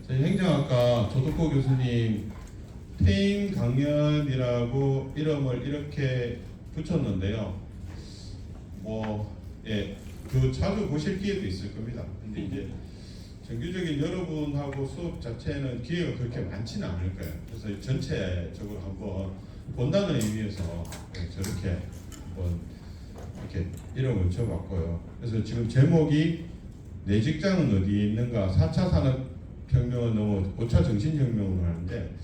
저희 행정학과 조덕호 교수님 퇴임 강연이라고 이름을 이렇게 붙였는데요. 그 자주 보실 기회도 있을 겁니다. 근데 이제 정규적인 여러분하고 수업 자체는 기회가 그렇게 많지는 않을 거예요. 그래서 전체적으로 한번 본다는 의미에서 저렇게 한번 이렇게 이름을 지어봤고요. 그래서 지금 제목이 내 직장은 어디 있는가 4차 산업혁명을 넘어 5차 정신혁명을 하는데,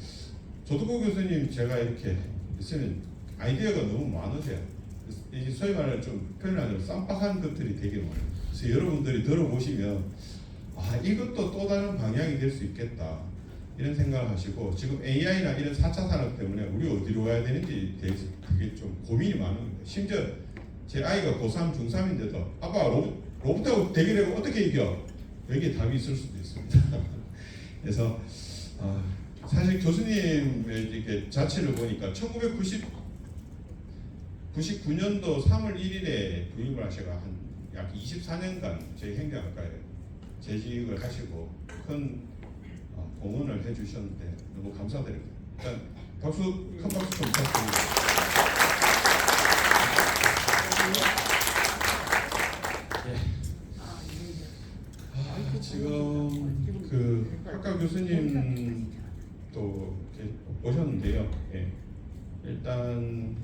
조덕호 교수님 제가 이렇게 있으면 아이디어가 너무 많으세요. 소위 말하는 좀 표현하자면 쌈박한 것들이 되게 많아요. 그래서 여러분들이 들어보시면 이것도 또 다른 방향이 될 수 있겠다 이런 생각을 하시고, 지금 AI나 이런 4차 산업 때문에 우리 어디로 가야 되는지 대해서 그게 좀 고민이 많은 겁니다. 심지어 제 아이가 고3, 중3인데도 아빠 로봇하고 대결하고 어떻게 이겨? 여기에 답이 있을 수도 있습니다. 그래서 사실 교수님의 이렇게 자취를 보니까 1999년도 3월 1일에 부임을 하셔가 한 약 24년간 저희 행정학과에 재직을 하시고 큰 공헌을 해주셨는데 너무 감사드립니다. 일단 큰 박수 좀 부탁드립니다. 지금 그 학과 교수님 또 이렇게 오셨는데요. 일단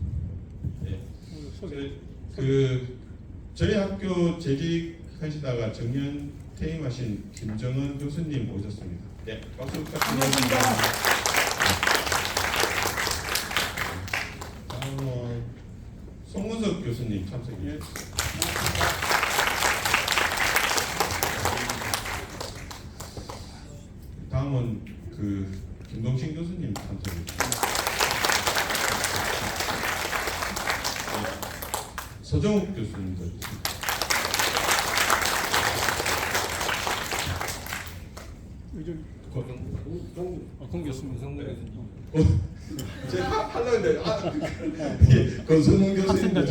저희 학교 재직하시다가 정년 퇴임하신 김정은 교수님 오셨습니다. 박수 부탁드립니다. 다음은 송문석 교수님 참석해 주셨습니다. 다음은 김동신 교수님 참석해 주셨습니다. 서정욱 교수님도 있습니다. 공 교수님. 제가 하려고 했는데 권성문 교수님도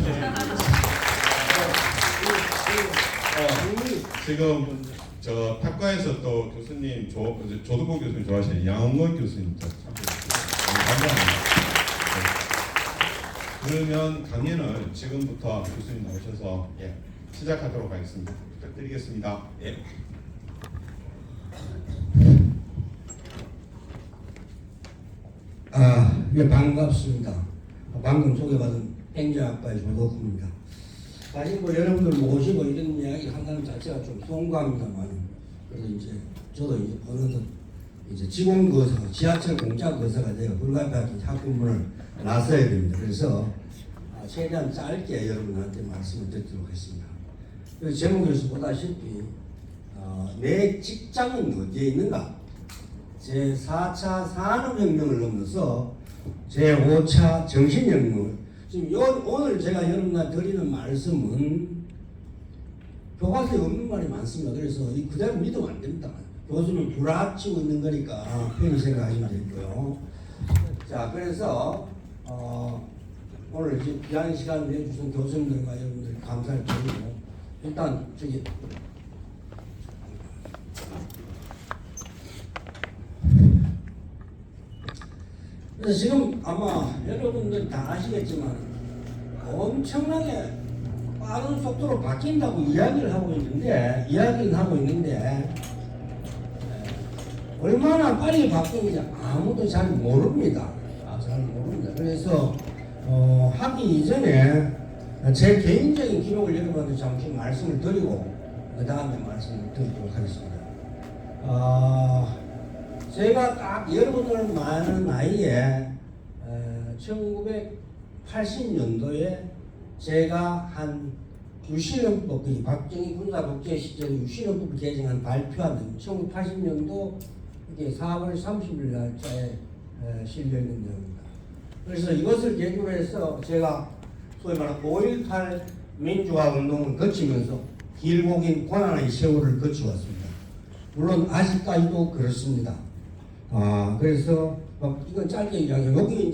지금 저 탁과에서 또 교수님 조덕호 교수님 좋아하시는 양원건 교수님도 감사합니다. 그러면 강연을 지금부터 교수님 나오셔서 시작하도록 하겠습니다. 부탁드리겠습니다. 반갑습니다. 방금 소개받은 행정학과의 조덕호입니다. 사실 여러분들 모시고 이런 이야기 한다는 자체가 좀 송구합니다만, 그래서 저도 어느덧 직원거사, 지하철 공짜 거사가 되어 불가피하게 학부문을 나서야 됩니다. 그래서 최대한 짧게 여러분한테 말씀을 드리도록 하겠습니다. 제목에서 보다시피 내 직장은 어디에 있는가? 제4차 산업혁명을 넘어서 제5차 정신혁명을, 지금 오늘 제가 여러분한테 드리는 말씀은 교과서에 없는 말이 많습니다. 그래서 이 그대로 믿으면 안 됩니다. 교수는 구라치고 있는 거니까 편히 생각하시면 되고요. 자, 그래서 오늘 이제 귀한 시간을 내주신 교수님들과 여러분들 감사를 드리고, 일단 그래서 지금 아마 여러분들 다 아시겠지만 엄청나게 빠른 속도로 바뀐다고 이야기는 하고 있는데 얼마나 빨리 바뀌는지 아무도 잘 모릅니다. 그래서 하기 이전에 제 개인적인 기록을 여러분한테 잠시 말씀을 드리고 그 다음에 말씀을 드리도록 하겠습니다. 제가 딱 여러분들 많은 나이에 1980년도에 제가 한 유신헌법, 박정희 군사독재 시절 유신헌법을 개정한 발표하는 1980년도 이게 4월 30일 날짜에 실려 있는 내용입니다. 그래서 이것을 계기로 해서 제가 소위 말하는 5.18 민주화 운동을 거치면서 길고 긴 고난의 세월을 거쳐왔습니다. 물론 아직까지도 그렇습니다. 그래서 이건 짧게 이야기하면 여기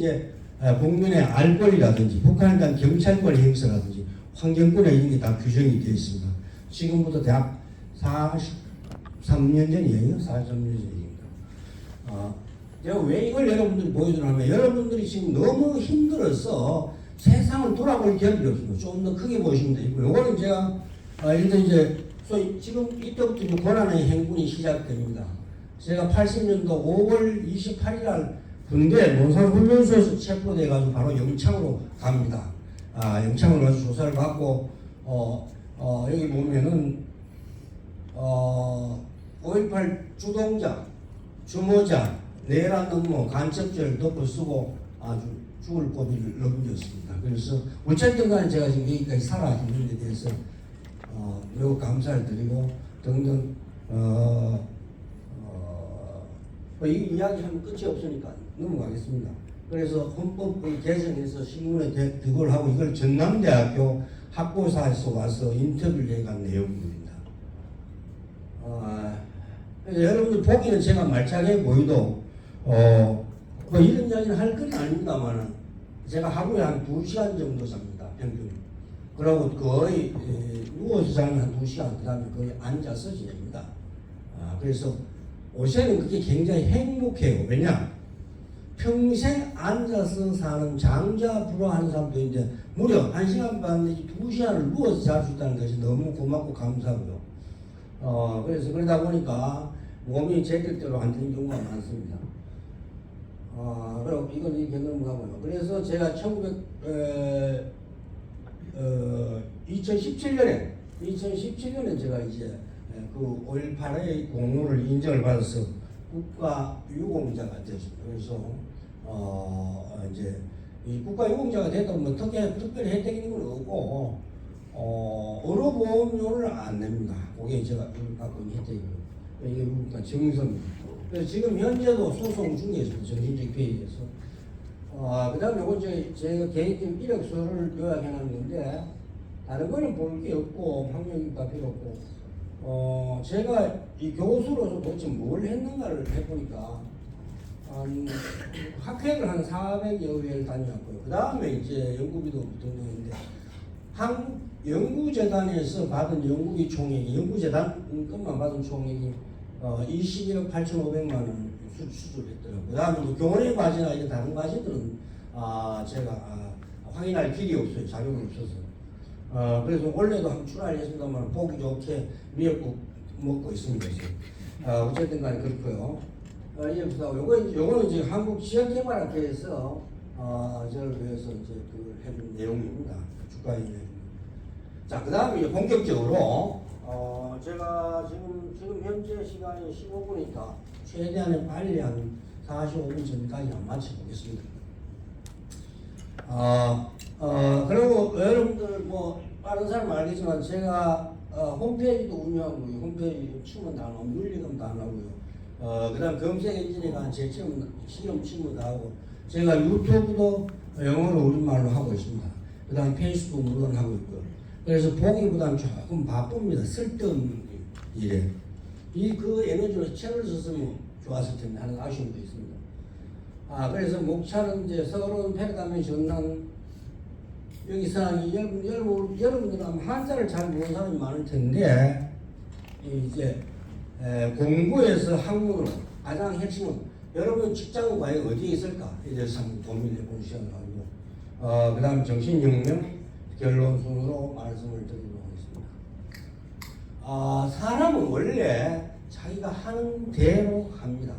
국민의 알 권리라든지 북한에 대한 경찰권의 행사라든지 환경권에 있는 게 다 규정이 되어 있습니다. 지금부터 대학 43년 전이에요. 43년 전입니다. 제가 왜 이걸 여러분들이 보여주냐면 여러분들이 지금 너무 힘들어서 세상을 돌아볼 겨를이 없습니다. 좀 더 크게 보시면 되고 요거는 제가 일단 이제 소위 지금 이때부터 이제 고난의 행군이 시작됩니다. 제가 80년도 5월 28일 날 군대 논산훈련소에서 체포돼가지고 바로 영창으로 갑니다. 영창으로 가서 조사를 받고 여기 보면은 5.18 주동자, 주모자, 내란 음모, 간첩죄를 덮어쓰고 아주 죽을 고비를 넘겼습니다. 그래서 어쨌든 간에 제가 지금 여기까지 살아있는 데 대해서 매우 감사를 드리고 등등 이 이야기하면 끝이 없으니까 넘어가겠습니다. 그래서 헌법 개정해서 신문에 그걸 하고 이걸 전남대학교 학부사에서 와서 인터뷰를 해간 내용입니다. 그래서 여러분들 보기는 제가 말짱해 보이도 뭐 이런 이야기는 할 건 아닙니다만 제가 하루에 한 2시간 정도 잡니다. 평균. 그리고 거의 누워서 자면 한 2시간, 그 다음에 거의 앉아서 지냅니다. 그래서 요새는 그게 굉장히 행복해요. 왜냐? 평생 앉아서 사는 장자불허하는 사람도 이제 무려 1시간 반 내지 2시간을 누워서 잘 수 있다는 것이 너무 고맙고 감사하고요. 그래서 그러다 보니까 몸이 제때대로 안 되는 경우가 많습니다. 그리고 이건 이렇게 넘어가고요. 그래서 제가 2017년에 제가 이제 그 5.18의 공로를 인정을 받아서 국가 유공자가 되었습니다. 그래서 이제 이 국가 유공자가 됐다면 뭐 특별히 혜택 있는 건 없고 의료보험료를 안 냅니다. 그게 제가 갖고 있는 혜택이고요. 이게 그러니까 정성입니다. 그래서 지금 현재도 소송 중에 있습니다. 정신적 피해에서. 그 다음에 이건 제가 개인적인 이력서를 요약해놨는데 다른 거는 볼 게 없고 학력이니까 필요 없고 제가 이 교수로서 도대체 뭘 했는가를 해보니까 학회를 한 400여 회를 다녀왔고요. 그 다음에 이제 연구비도 등등인데 한국 연구재단에서 받은 연구비 총액이 연구재단 것만 받은 총액이 21억 8,500만 원 수출했더라고요. 그 다음에 교원의 과제나 이런 다른 과제들은 제가 확인할 길이 없어요. 자료가 없어서. 그래서 원래도 한번 출하를 했습니다만 보기 좋게 미역국 먹고 있습니다. 어쨌든 간에 그렇고요. 요거는 이제 한국지역개발학회에서 저를 위해서 이제 그걸 해준 내용입니다. 주가의 내용. 자, 그 다음에 이제 본격적으로 제가 지금 현재 시간이 15분이니까 최대한 빨리 한 45분 전까지 마쳐보겠습니다. 그리고 여러분들 뭐 다른 사람 알겠지만 제가 홈페이지도 운영하고 홈페이지 치면 다 나오고 윤리금도 안 하고요. 그 다음 검색 엔진에 관한 제 실험 친구도 하고 제가 유튜브도 영어로 우리말로 하고 있습니다. 그 다음 페이스북 물론 하고 있고요. 그래서 보기보다는 조금 바쁩니다. 쓸데없는 일에. 그 에너지로 책을 썼으면 좋았을 텐데 하는 아쉬움도 있습니다. 그래서 목차는 이제 서울은 페르담의 전남 여기서 여러분들은 한자를 잘 모르는 사람이 많을 텐데 이제 공부에서 학문으로 가장 핵심은 여러분 직장은 과연 어디에 있을까에 대해서 한번 고민해 본 시간을 가지고 그 다음 정신혁명 결론순으로 말씀을 드리도록 하겠습니다. 사람은 원래 자기가 하는 대로 합니다.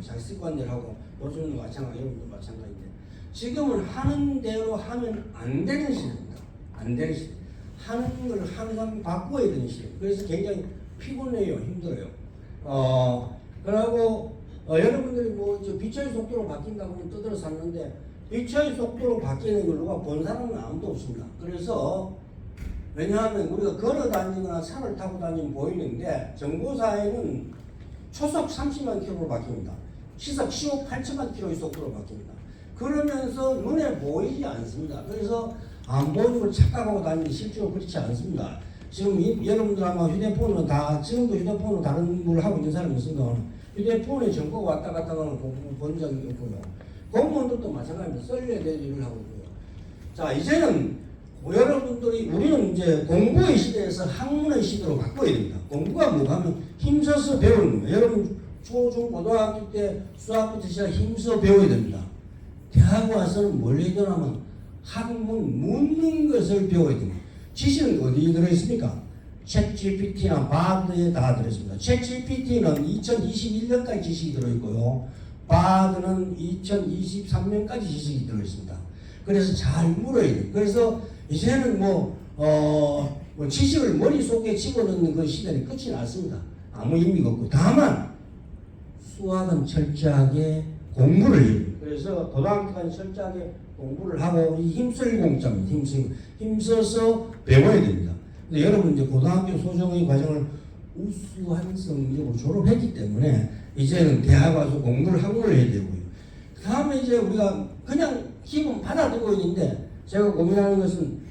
자기 습관대로 하고 요즘도 마찬가지, 여러분도 마찬가지인데 지금은 하는 대로 하면 안 되는 시대입니다. 안 되는 시대. 하는 걸 항상 바꿔야 되는 시대. 그래서 굉장히 피곤해요. 힘들어요. 그러고 여러분들이 뭐 이제 빛의 속도로 바뀐다고 떠들어 샀는데 빛의 속도로 바뀌는 걸 누가 본 사람은 아무도 없습니다. 그래서 왜냐하면 우리가 걸어 다니거나 차를 타고 다니면 보이는데 정보사회는 초속 30만 킬로로 바뀝니다. 시속 8천만 킬로의 속도로 바뀝니다. 그러면서 눈에 보이지 않습니다. 그래서 안 보이는 걸 착각하고 다니는 실제로 그렇지 않습니다. 지금 여러분들 아마 휴대폰으로 지금도 휴대폰으로 다른 걸 하고 있는 사람이 있습니다. 휴대폰에 정보가 왔다 갔다 하는 공부 본 적이 없고요. 공무원들도 마찬가지입니다. 썰려야 될 일을 하고 있고요. 자, 이제는 여러분들이 우리는 이제 공부의 시대에서 학문의 시대로 바꿔야 됩니다. 공부가 뭐가 하면 힘써서 배우는 거예요. 여러분 초, 중, 고등학교 때 수학부터 시작 힘써 배워야 됩니다. 대학 와서는 뭘 해야 되냐면 학문 묻는 것을 배워야 됩니다. 지식은 어디에 들어있습니까? 챗GPT나 바드에 다 들어있습니다. 챗GPT는 2021년까지 지식이 들어있고요. 바드는 2023년까지 지식이 들어있습니다. 그래서 잘 물어야 돼요. 그래서 이제는 뭐 지식을 머릿속에 집어넣는 그 시대는 끝이 났습니다. 아무 의미가 없고. 다만 수학은 철저하게 공부를 해요. 그래서 고등학교까지 철저하게 공부를 하고 힘쓸 공짜입니다. 힘써서 배워야 됩니다. 근데 여러분 이제 고등학교 소정의 과정을 우수한 성적으로 졸업했기 때문에 이제는 대학 와서 공부를 학문을 해야 되고요. 그 다음에 이제 우리가 그냥 기본 받아들고 있는데 제가 고민하는 것은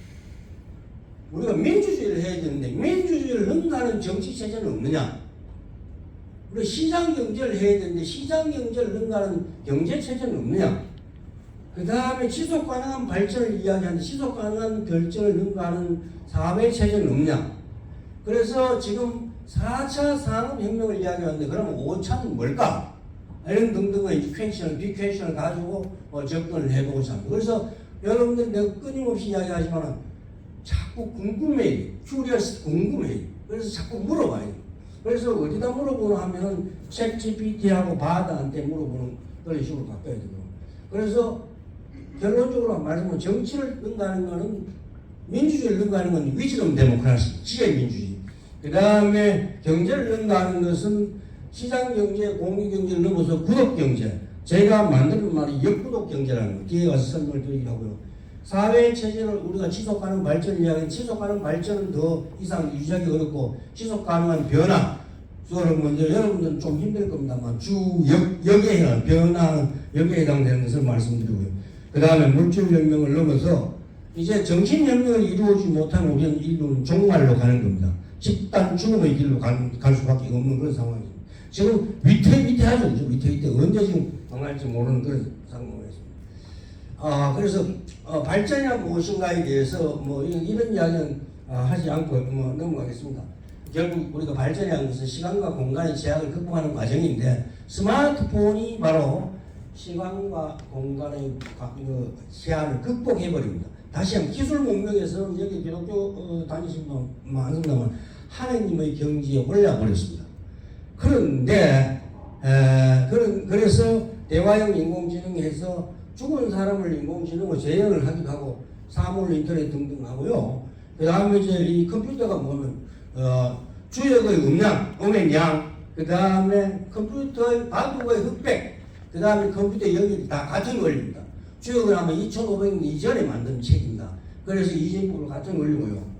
우리가 민주주의를 해야 되는데 민주주의를 능가하는 정치 체제는 없느냐? 우리 시장 경제를 해야 되는데 시장 경제를 능가하는 경제 체제는 없느냐? 그 다음에 지속 가능한 발전을 이야기하는데 지속 가능한 발전을 능가하는 사회 체제는 없냐? 그래서 지금 4차 산업혁명을 이야기하는데 그러면 5차는 뭘까? 이런 등등의 퀘션을, 빅퀘션을 가지고 접근을 해보고자 합니다. 그래서 여러분들 내가 끊임없이 이야기하지만 자꾸 궁금해요. 큐리어스 궁금해요. 그래서 자꾸 물어봐요. 그래서 어디다 물어보나 하면은 챗GPT하고 바다한테 물어보는 그런 식으로 바꿔야 되고. 그래서 결론적으로 말하면 정치를 능가하는 거는 민주주의를 능가하는 건 위즈덤 데모크라시, 지혜 민주주의. 그 다음에 경제를 능가하는 것은 시장 경제, 공유 경제를 넘어서 구독 경제. 제가 만드는 말이 역구독 경제라는 거. 뒤에 가서 설명을 드리기로 하고요. 사회 체제를 우리가 지속 가능 발전을 이야기하는 지속 가능 발전은 더 이상 유지하기 어렵고 지속 가능한 변화. 여러분들은 좀 힘들 겁니다만 역에 해당 변화는 역에 해당되는 것을 말씀드리고요. 그 다음에 물질혁명을 넘어서 이제 정신혁명을 이루어지지 못하면 우리는 인류는 종말로 가는 겁니다. 집단 죽음의 길로 갈 수밖에 없는 그런 상황입니다. 지금 위태위태하죠. 위태위태 언제 지금 망할지 모르는 그런 상황이었습니다. 그래서 발전이란 무엇인가에 대해서 뭐 이런 이야기는 하지 않고 넘어가겠습니다. 결국 우리가 발전이라는 것은 시간과 공간의 제약을 극복하는 과정인데 스마트폰이 바로 시간과 공간의 제한을 극복해버립니다. 다시 한번 기술 문명에서 여기 기독교 다니시는 분 많습니다만 하나님의 경지에 올라버렸습니다. 그런데 그래서 대화형 인공지능에서 죽은 사람을 인공지능으로 재현을 하기도 하고 사물 인터넷 등등 하고요. 그 다음에 이제 이 컴퓨터가 보면 주역의 음량, 양, 그 다음에 컴퓨터의 바둑의 흑백, 그 다음에 컴퓨터 연결이 다 같은 원리입니다. 주역을 아마 2500년 이전에 만든 책입니다. 그래서 이진법으로 같은 원리고요.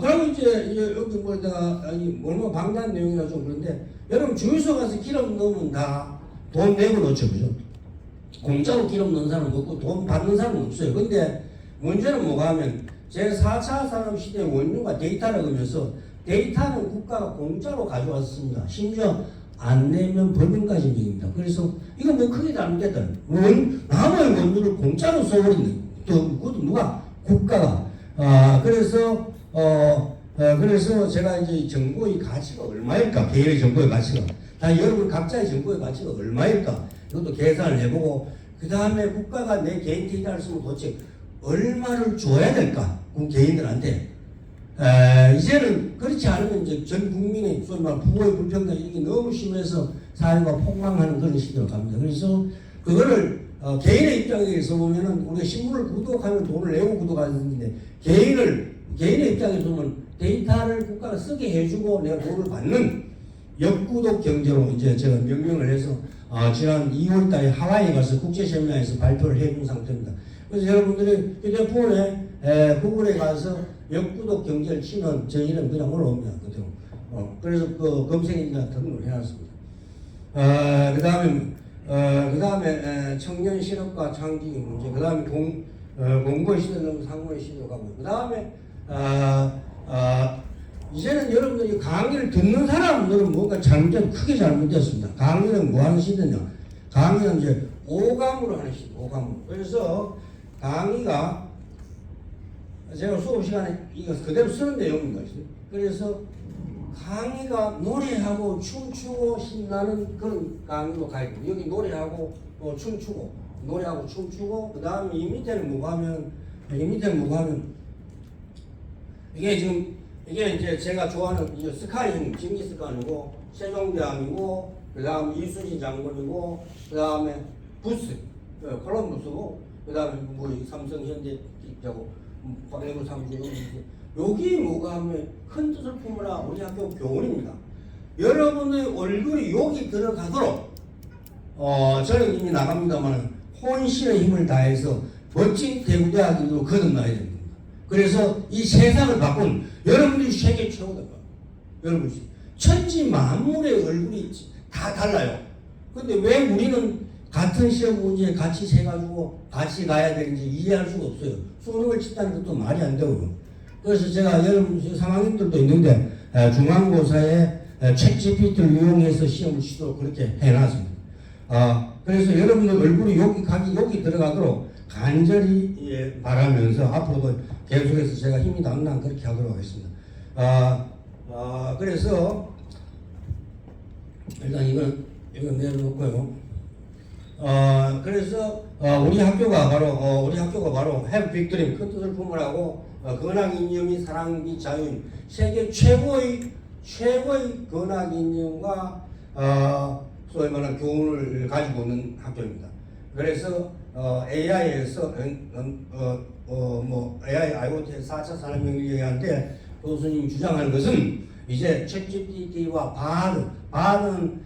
그럼 이제 여기 뭐 내가 얼마 방대한 내용이라 좀 그런데 여러분 주유소 가서 기름 넣으면 다 돈 내고 넣죠, 그죠? 공짜로 기름 넣는 사람은 없고 돈 받는 사람은 없어요. 근데 문제는 뭐가 하면 제4차 산업시대 원료가 데이터라고 하면서 데이터는 국가가 공짜로 가져왔습니다. 심지어 안 내면 벌금까지 내립니다. 그래서 이건 뭐 크게 잘못됐다. 남의 원료를 공짜로 써버리는 그것도 누가? 국가가. 그래서 제가 이제 정보의 가치가 얼마일까? 개인의 정보의 가치가. 다 여러분 각자의 정보의 가치가 얼마일까? 이것도 계산을 해보고 그 다음에 국가가 내 개인 데이터를 쓰면 도대체 얼마를 줘야 될까? 그 개인들한테. 이제는 그렇지 않으면 이제 전 국민의 소위 말 부의 불평등 이게 너무 심해서 사회가 폭망하는 그런 시대로 갑니다. 그래서 그거를 개인의 입장에서 보면은 우리가 신문을 구독하면 돈을 내고 구독하는데 개인의 입장에서 보면 데이터를 국가가 쓰게 해주고 내가 돈을 받는 역구독 경제로 이제 제가 명명을 해서 지난 2월달에 하와이에 가서 국제세미나에서 발표를 해준 상태입니다. 그래서 여러분들이 휴대폰에 구글에 가서 역구독 경제를 치면 저 이름 그냥 올라옵니다. 그죠? 그래서 그 검색에다 등록을 해놨습니다. 그 다음에 청년 실업과 창직의 문제, 그 다음에 공부의 시대는 상무의 시대로 가고, 그 다음에 이제는 여러분들이 강의를 듣는 사람들은 뭔가 크게 잘못됐습니다. 강의는 뭐 하는 시대냐? 강의는 이제 오감으로 하는 시대, 오감으로. 그래서 강의가 제가 수업 시간에 이거 그대로 쓰는 내용입니다. 그래서 강의가 노래하고 춤추고 신나는 그런 강의로 가야 돼요. 여기 노래하고 춤추고 노래하고 춤추고 그 다음에 이 밑에는 뭐가 하면 이게 이제 제가 좋아하는 이 스카이형 징기스칸이고 세종대왕이고 그 다음에 이순신 장군이고 그 다음에 부스 콜럼부스고 그 다음에 뭐 삼성 현대하고 광해군 삼중 여기 뭐가 하면 큰 뜻을 품으라 우리 학교 교훈입니다. 여러분의 얼굴이 여기 들어가도록 저는 이미 나갑니다만 혼신의 힘을 다해서 멋진 대구대학으로 거듭나야 됩니다. 그래서 이 세상을 바꾼 여러분들이 세계 최고다. 여러분이 천지 만물의 얼굴이 다 달라요. 근데 왜 우리는 같은 시험 문제에 같이 세가지고 같이 가야 되는지 이해할 수가 없어요. 수능을 친다는 것도 말이 안 되고요. 그래서 제가 여러분 3학년들도 있는데 중간고사에 챗GPT를 이용해서 시험을 치도록 그렇게 해놨습니다. 그래서 여러분들 얼굴이 여기 들어가도록 간절히 바라면서 앞으로도 계속해서 제가 힘이 남는 그렇게 하도록 하겠습니다. 그래서 일단 이건 내려놓고요. 그래서 우리 학교가 바로 Have Victory 큰 뜻을 품으라고 근학 인념이 사랑이 자유인 세계 최고의 근학 인념과 소위 말하는 교훈을 가지고 있는 학교입니다. 그래서 AI에서 AI IoT 4차 산업혁명을 얘기하는데 교수님이 주장하는 것은 이제 챗GPT와 바는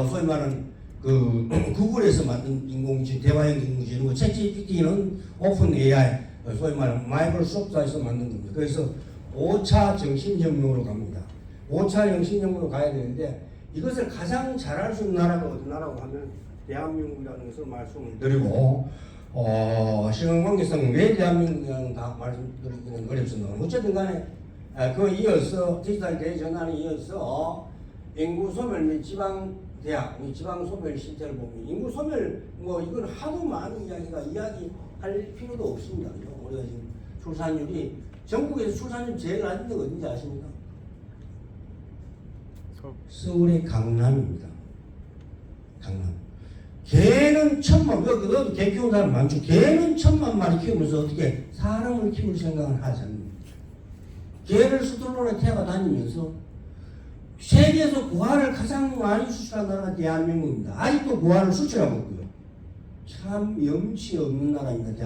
소위 말하는 그 구글에서 만든 인공지능 대화형 인공지능이고 챗GPT는 오픈 AI 소위 말하는 마이크로소프트에서 만든 겁니다. 그래서 5차 정신혁명으로 갑니다. 5차 정신혁명으로 가야 되는데 이것을 가장 잘할 수 있는 나라가 어떤 나라고 하면 대한민국이라는 것을 말씀을 드리고 시간 관계상 왜 대한민국이라는 다 말씀드리기는 어렵습니다. 어쨌든 간에 그 이어서 디지털 대전환에 이어서 인구 소멸 및 지방대학, 지방 소멸 실태를 보면 인구 소멸 이건 하도 많은 이야기할 필요도 없습니다. 우리가 지금 출산율이 전국에서 출산율 제일 낮은 데가 어딘지 아십니까? 서울의 강남입니다. 강남. 개는 1000만, 여기 개 키우는 사람 많죠. 개는 1000만 마리 키우면서 어떻게 사람을 키울 생각을 하지 않습니다. 개를 수들로에 태워 다니면서 세계에서 구화를 가장 많이 수출한 나라가 대한민국입니다. 아직도 구화를 수출하고 있고요. 참 염치 없는 나라입니다.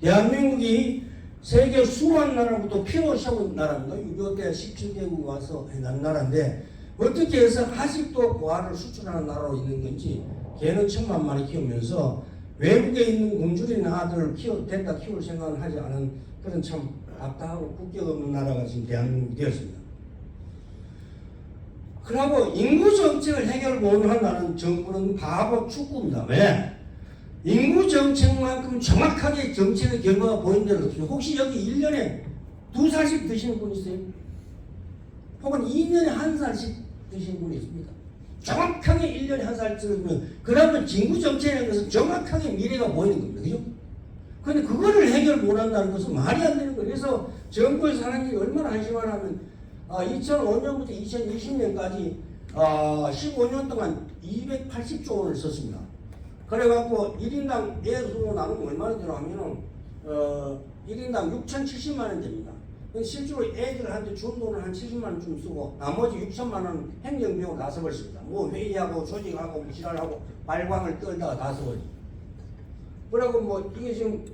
대한민국이 세계 수많은 나라부터 피로 시작한 나라입니다. 6.25때 17개국 와서 해난 나라인데 어떻게 해서 아직도 구화를 수출하는 나라로 있는 건지 개는 1000만 마리 키우면서 외국에 있는 굶주리는 아들을 됐다 키울 생각을 하지 않은 그런 참 답답하고 국격 없는 나라가 지금 대한민국이 되었습니다. 그리고 인구 정책을 해결 못한다는 정부는 바보 축구입니다. 왜? 인구 정책만큼 정확하게 정책의 결과가 보인 데는 없어요. 혹시 여기 1년에 2살씩 드시는 분 있어요? 혹은 2년에 1살씩 드시는 분이 있습니까? 정확하게 1년에 1살 드시면 그러면 인구 정책이라는 것은 정확하게 미래가 보이는 겁니다. 그죠? 근데 그거를 해결 못한다는 것은 말이 안 되는 거예요. 그래서 정부에서 하는 일이 얼마나 한심하냐면 2005년부터 2020년까지 15년 동안 280조 원을 썼습니다. 그래갖고 1인당 애수로 나누면 얼마나 되나 하면은 1인당 6,070만 원 됩니다. 실제로 애들한테 준 돈을 한 70만 원 좀 쓰고 나머지 6천만 원 행정비용으로 다 써버렸습니다. 회의하고 조직하고 지랄하고 발광을 떨다가 다 써버렸습니다. 그리고 이게 지금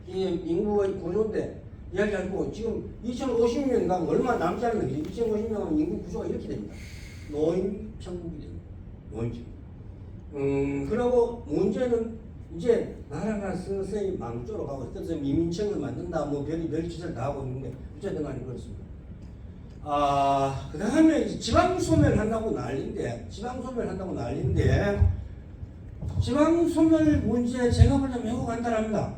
인구의 구조인데 이야기하고 지금 2050년 가면 얼마 남지 않는 거죠. 2050년 가면 인구 구조가 이렇게 됩니다. 노인 천국이 됩니다. 노인 천국. 그리고 문제는 이제 나라가 서서히 망조로 가고 있어서 미민청을 만든다 별이 짓을 다 하고 있는데 어쨌든 간에 그렇습니다. 그 다음에 지방소멸 한다고 난리인데 지방소멸 문제 제가 보자면 매우 간단합니다.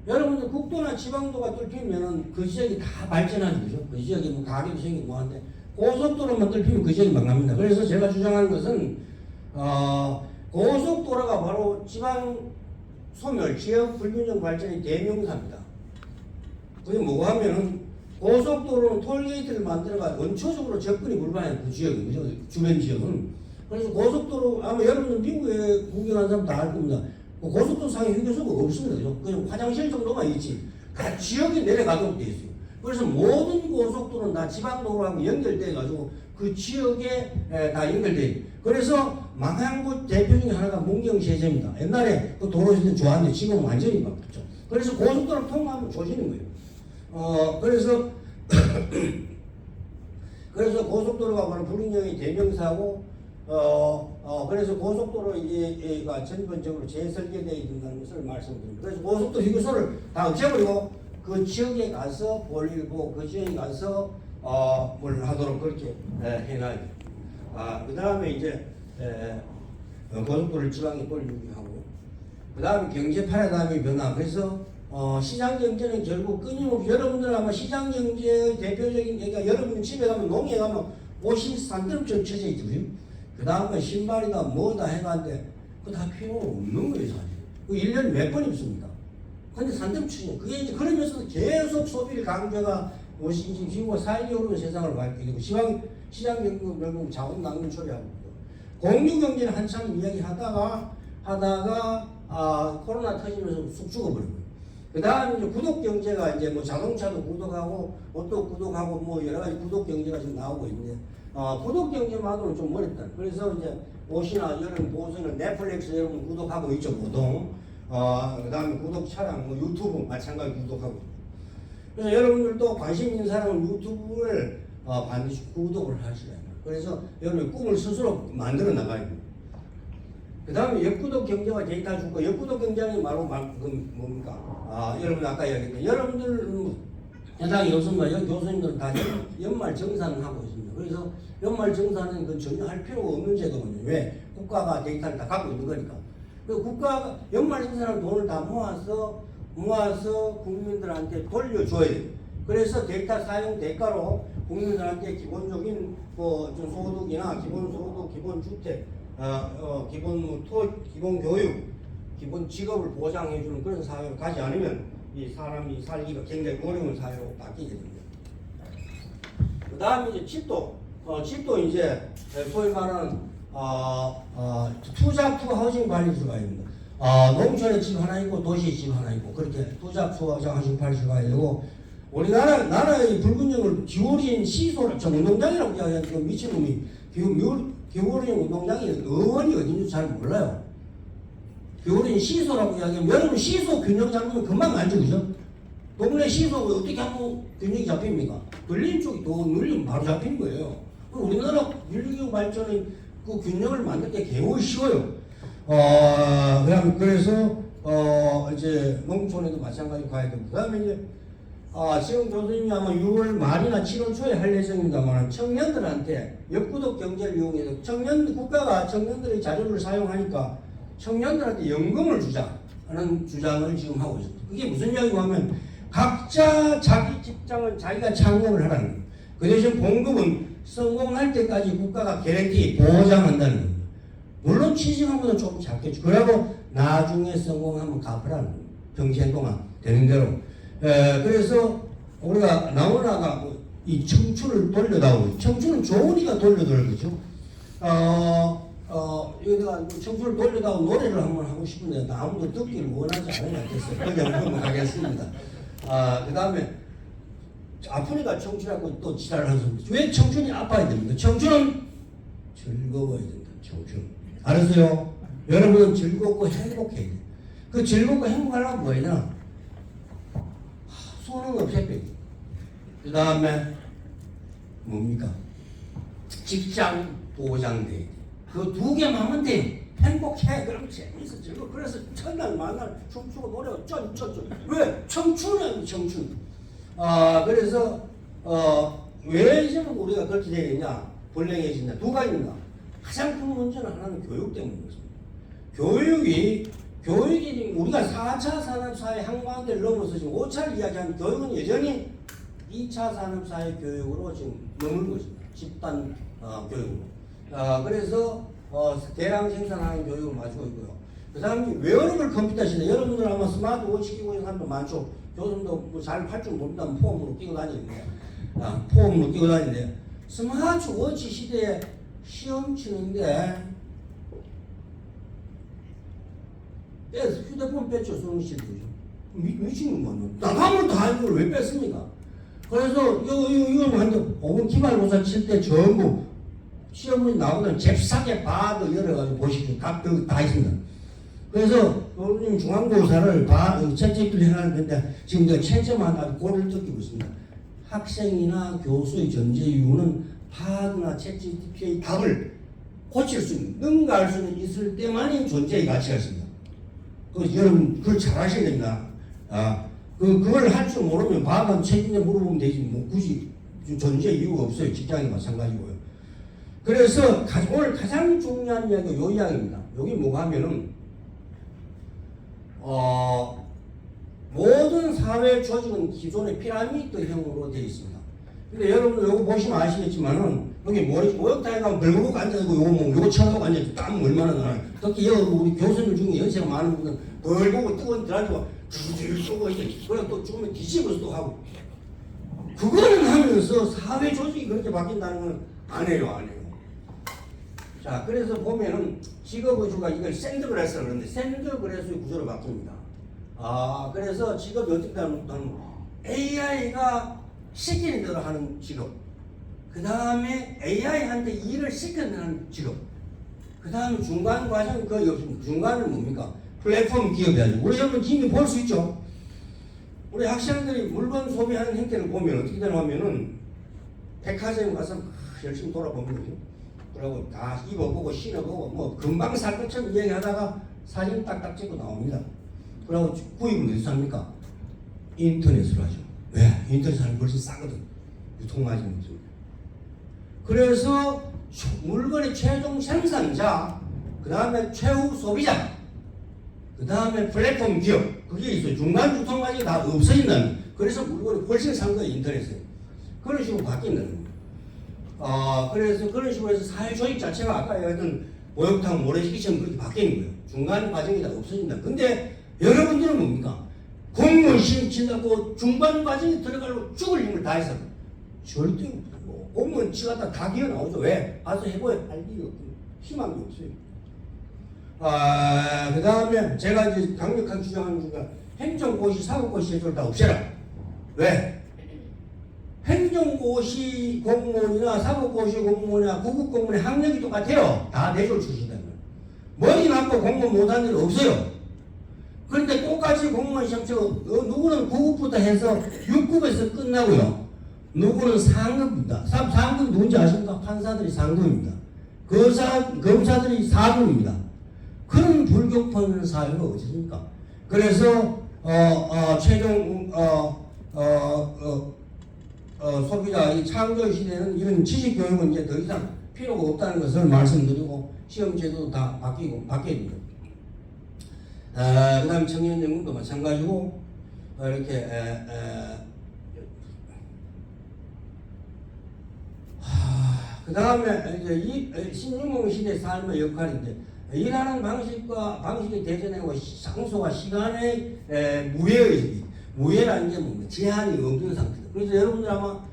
여러분들 국도나 지방도가 뚫리면은 그 지역이 다 발전하는 거죠. 그 지역이 가게도 생기고 한데 고속도로만 뚫리면 그 지역이 망합니다. 그래서 제가 주장하는 것은 고속도로가 바로 지방소멸, 지역 불균형 발전의 대명사입니다. 그게 뭐가 하면은 고속도로는 톨게이트를 만들어가 원초적으로 접근이 불가해요. 그 지역은, 그죠? 주변 지역은. 그래서 고속도로, 아마 여러분들 미국에 구경한 사람 다 알 겁니다. 고속도로 상에 휴게소가 없습니다. 그죠? 그냥 화장실 정도만 있지. 다 지역이 내려가도록 돼 있어요. 그래서 모든 고속도로는 다 지방도로하고 연결돼 가지고 그 지역에 다 연결돼 있어요. 그래서 망향구 대표 중에 하나가 문경세제입니다. 옛날에 그 도로 있을 때 좋았는데 지금은 완전히 바뀌었죠. 그래서 고속도로 통과하면 조지는 거예요. 그래서 그래서 고속도로가 바로 불균형의 대명사고 그래서 고속도로 이게가 전반적으로 재설계되어야 된다는 것을 말씀드립니다. 그래서 고속도로 휴게소를 다 없애버리고 그 지역에 가서 볼일 보고 그 지역에 가서 뭘 하도록 그렇게 해놔야 돼요. 그 다음에 이제 고속도로를 지방에 돌리기 하고 그 다음에 경제 패러다임의 변화. 그래서 시장 경제는 결국 끊임없이 여러분들 아마 시장 경제의 대표적인 얘기가 여러분 집에 가면 농에 가면 옷이 산더미처럼 쳐져 있죠. 그 다음에 신발이다 뭐다 해가는데 그거 다 필요 없는 거예요 사실. 그 1년에 몇 번 입습니다. 근데 산더미 치죠. 그게 이제 그러면서도 계속 소비를 강조가 옷이 이제 지구가 사회적으로 세상을 밝게 되고 시장 경제는 결국 자원 낭비 처리하고 공유 경제는 한참 이야기하다가 코로나 터지면서 쑥 죽어버리고. 그 다음에 이제 구독 경제가 이제 뭐 자동차도 구독하고 옷도 구독하고 뭐 여러 가지 구독 경제가 지금 나오고 있는데 구독 경제만으로는 좀 어렵다. 그래서 이제 옷이나 여러분 보시는 넷플릭스 여러분 구독하고 있죠 보통. 그 다음에 구독 차량 뭐 유튜브 마찬가지 구독하고. 그래서 여러분들도 관심 있는 사람은 유튜브를 반드시 구독을 하시라. 그래서 여러분의 꿈을 스스로 만들어 나가야 됩니다. 그 다음에 역구독 경제와 데이터 주고 역구독 경제는 바로 뭡니까? 여러분 아까 이야기했던 여러분들 해당 교수님들은 다 연말 정산을 하고 있습니다. 그래서 연말 정산은 그 전혀 할 필요가 없는 제도거든요. 왜? 국가가 데이터를 다 갖고 있는 거니까. 그 국가가 연말 정산한 돈을 다 모아서 국민들한테 돌려줘야 돼요. 그래서 데이터 사용 대가로 국민들한테 기본적인 좀 소득이나 기본소득, 기본주택, 기본 교육, 기본 직업을 보장해주는 그런 사회로 가지 않으면 이 사람이 살기가 굉장히 어려운 사회로 바뀌게 됩니다. 그 다음에 이제 집도 이제 소위 말하는 투자 투 하우징 관리소가 있습니다. 농촌에 집 하나 있고 도시에 집 하나 있고 그렇게 투자 투 하우징 관리소가 되고 나라의 불균형을 기울인 시소를 저 운동장이라고 이야기하는 그 미친놈이 기울인 운동장이 의원이 어딘지 잘 몰라요. 기울인 시소라고 이야기하면 여러분 시소 균형 잡으면 금방 알죠, 그죠? 동네 시소가 어떻게 하면 균형이 잡힙니까? 걸린 쪽이 더 눌리면 바로 잡히는 거예요. 우리나라 인류 발전의 그 균형을 만들 때 개우 쉬워요. 그래서 이제 농촌에도 마찬가지 가야 되고 그다음에 이제 지금 교수님이 아마 6월 말이나 7월 초에 할 예정입니다만 청년들한테 역구독 경제를 이용해서 국가가 청년들의 자료를 사용하니까 청년들한테 연금을 주자는 주장을 지금 하고 있습니다. 그게 무슨 이야기고 하면 각자 자기 직장은 자기가 창업을 하라는 거예요. 그 대신 봉급은 성공할 때까지 국가가 개런티 보장한다는 거예요. 물론 취직하면 조금 작겠죠. 그러고 나중에 성공하면 갚으라는 거예요. 평생 동안 되는 대로. 그래서 우리가 나오나가 이 청춘을 돌려다오고 청춘은 좋으니까 돌려드는 거죠. 여기다가 청춘을 돌려다오 노래를 한번 하고 싶은데 아무도 듣기를 원하지 않으냐 됐어요. 그냥 넘어가겠습니다. 그 다음에 아프니까 청춘하고 또 지랄을 하셨습니다. 왜 청춘이 아파야 됩니까? 청춘은 즐거워야 된다. 청춘. 알았어요? 여러분은 즐겁고 행복해야 돼. 그 즐겁고 행복하려면 뭐 해야 되나? 소는 없애빼기. 그 다음에 뭡니까? 직장 보장돼. 그 두 개만 하면 돼. 행복해. 그럼 재밌어. 즐거워. 그래서 첫날 만날 춤추고 노래가 쩌쩌쩌. 왜? 청춘이야 청춘. 그래서 왜 지금 우리가 그렇게 되겠냐? 불행해진다. 두 가지입니다. 가장 큰 문제는 하나는 교육 때문입니다. 교육이 우리가 4차 산업사회 한가운데를 넘어서 지금 5차를 이야기하는 교육은 여전히 2차 산업사회 교육으로 지금 머물고 있습니다. 집단 교육으로. 그래서 대량 생산하는 교육을 마치고 있고요. 그 다음에 웨어러블 컴퓨터 시대. 여러분들 아마 스마트워치 끼고 있는 사람도 많죠. 교수님도 뭐 잘 팔 줄 모른다면 폼으로 끼고 다니는데, 폼으로 끼고 다니는데, 스마트워치 시대에 시험 치는데, 휴대폰 뺐죠, 수능실이죠. 미친 건 뭐냐. 나가면 다 하는 걸 왜 뺐습니까? 그래서 이건 완전 5분 기말고사 칠 때 전부 시험문이 나오면 잽싸게 바도 열어가지고 보시죠. 답도 다 있습니다. 그래서 교수님 중간고사를 채찍을 해놨는데 지금 내가 채점한 아주 꼴을 느끼고 있습니다. 학생이나 교수의 전제 이유는 바드나 채찍의 답을 고칠 수 있는, 능가할 수 있을 때만이 존재의 가치가 있습니다. 그래서 여러분 그걸 잘 하셔야 됩니다. 그걸 할 줄 모르면 바드나 채찍에 물어보면 되지 뭐 굳이 존재 이유가 없어요. 직장에 마찬가지고요. 그래서 오늘 가장 중요한 이야기가 요 이야기입니다. 여기 뭐가 하면은 모든 사회 조직은 기존의 피라미드형으로 되어 있습니다. 근데 여러분들 요거 보시면 아시겠지만은 여기 모욕탕에 가면 벌거벗고 앉아있고 요거 쳐다보고 앉아있고 땀 얼마나 나요. 특히 우리 교수님 중에 연세가 많은 분은 벌거벗고 뜨거운 드라이브가 줄줄 쏘고 이제 그래 또 죽으면 뒤집어서 또 하고 그거는 하면서 사회 조직이 그렇게 바뀐다는 건 안 해요. 자, 그래서 보면은 직업의주가 이걸 샌드그래스라고 그러는데 샌드그래스의 구조로 바뀝니다. 그래서 직업이 어떻게 하면 AI가 시키는 대로 하는 직업, 그 다음에 AI한테 일을 시켜내는 직업, 그 다음에 중간 과정이 거의 없습니다. 중간은 뭡니까? 플랫폼 기업이 아니고 우리 여러분 이미 볼 수 있죠. 우리 학생들이 물건 소비하는 행태를 보면 어떻게 되냐면은 백화점에 가서 열심히 돌아보거든요. 그리고 다 입어보고 신어보고 뭐 금방 살 것처럼 이야기하다가 사진 딱딱 찍고 나옵니다. 그리고 구입은 어디서 합니까? 인터넷으로 하죠. 왜? 인터넷 하면 훨씬 싸거든. 유통마진이 없습니다. 그래서 물건의 최종 생산자, 그 다음에 최후 소비자, 그 다음에 플랫폼 기업, 그게 있어요. 중간 유통마진이 다 없어진다는. 그래서 물건이 훨씬 싼 거예요, 인터넷에. 그런 식으로 바뀐다는 겁니다. 그래서 그런 식으로 해서 사회 조직 자체가 아까 얘기했던 모욕탕 모래시키처럼 그렇게 바뀌는 거예요. 중간 과정이 다 없어진다. 근데 여러분들은 뭡니까? 공무원 시험 친다고 중간 과정에 들어가려고 죽을 힘을 다해서 절대 없고 공무원 치갔다 다 기어 나오죠. 왜? 가서 해봐야 할 일이 없고 희망이 없어요. 그 다음에 제가 이제 강력하게 주장하는 중간 행정고시, 사법고시 제도를 다 없애라. 왜? 행정고시 공무원이나 사법고시 공무원이나 구급공무원의 학력이 똑같아요. 다 내졸 출신이라는 거예요. 머리 맞고 공무원 못하는 일 없어요. 그런데 똑같이 공무원 시험 치고 누구는 9급부터 해서 6급에서 끝나고요. 누구는 상급입니다. 상급 누군지 아십니까? 판사들이 상급입니다. 검사들이 4급입니다. 그런 불교포는 사회가 어디습니까? 그래서 최종 소비자 이 창조 시대는 이런 지식 교육은 이제 더 이상 필요가 없다는 것을 말씀드리고 시험 제도도 다 바뀌어야 됩니다. 그다음 청년 연금도 마찬가지고 이렇게 그다음에 이제 이 신유공 시대 삶의 역할인데 일하는 방식이 대전하고 장소와 시간의 무예라는 게 뭡니까? 제한이 없는 상태다. 그래서 여러분들 아마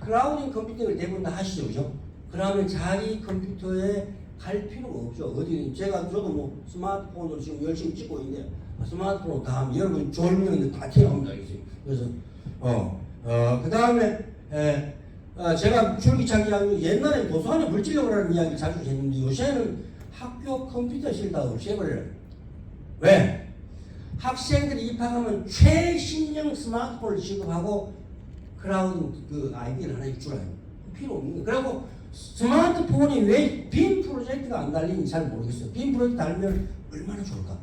클라우딩 컴퓨팅을 대부분 다 하시죠, 그죠? 그러면 자기 컴퓨터에 갈 필요가 없죠. 어디 저도 뭐 스마트폰으로 지금 열심히 찍고 있는데 스마트폰으로 다 하면 여러분 졸면 다 튀어나옵니다. 그래서 그 다음에 제가 줄기차게 하는 옛날에 도서관에 물질력이라는 이야기 자주 했는데 요새는 학교 컴퓨터실 다 없애버려요. 왜? 학생들이 입학하면 최신형 스마트폰을 지급하고 클라우드 그 아이디를 하나 입주라요. 필요 없는 거예요. 그리고 스마트폰이 왜 빔 프로젝트가 안 달리는지 잘 모르겠어요. 빔 프로젝트 달면 얼마나 좋을까?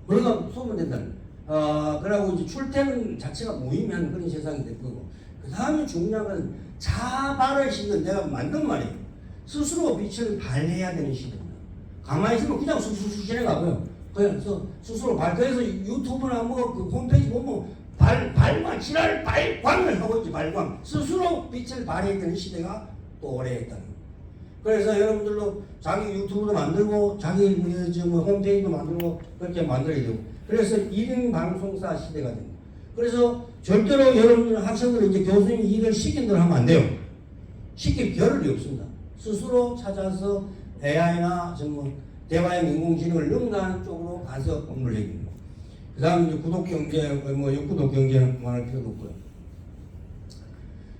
그러니까 쏘면 된다는. 그리고 이제 출퇴근 자체가 무의미한 그런 세상이 될 거고. 그 다음에 중요한 건 자발의 시대는 내가 만든 말이에요. 스스로 빛을 발해야 되는 시대입니다. 가만히 있으면 그냥 쑥쑥 지나가고요. 그래서 스스로 그래서 유튜브나 뭐 그 홈페이지 보면 발광, 지랄 발광을 하고 있지, 발광. 스스로 빛을 발해야 되는 시대가 또 오래 했다는 거예요. 그래서 여러분들도 자기 유튜브도 만들고 자기 뭐 홈페이지도 만들고 그렇게 만들어야 되고 그래서 1인 방송사 시대가 됩니다. 그래서 절대로 여러분들 학생들은 이제 교수님이 일을 시킨 대로 하면 안 돼요. 시킬 겨를이 없습니다. 스스로 찾아서 AI나 정말 대화형 인공지능을 능가하는 쪽으로 가서 공부를 해야 됩니다. 그 다음에 이제 구독경제, 뭐 역구독 경제는 그만할 필요도 없고요.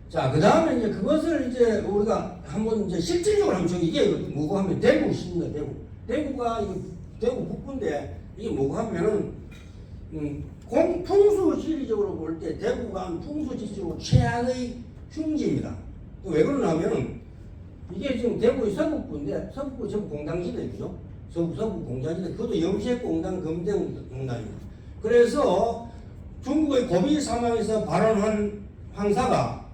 자, 그 다음에 이제 그것을 이제 우리가 한번 이제 실질적으로 한번 이게 뭐고 하면 대구시입니다, 대구. 대구가, 대구 북부인데 이게 뭐고 하면은, 풍수 지리적으로 볼 때 대구가 풍수 지리적으로 최악의 흉지입니다. 왜 그러냐면은 이게 지금 대구의 서북부인데 서북부 전부 공당지대죠. 서북 공당지대. 그것도 염색공당 금대공당입니다. 그래서 중국의 고비 사망에서 발원한 황사가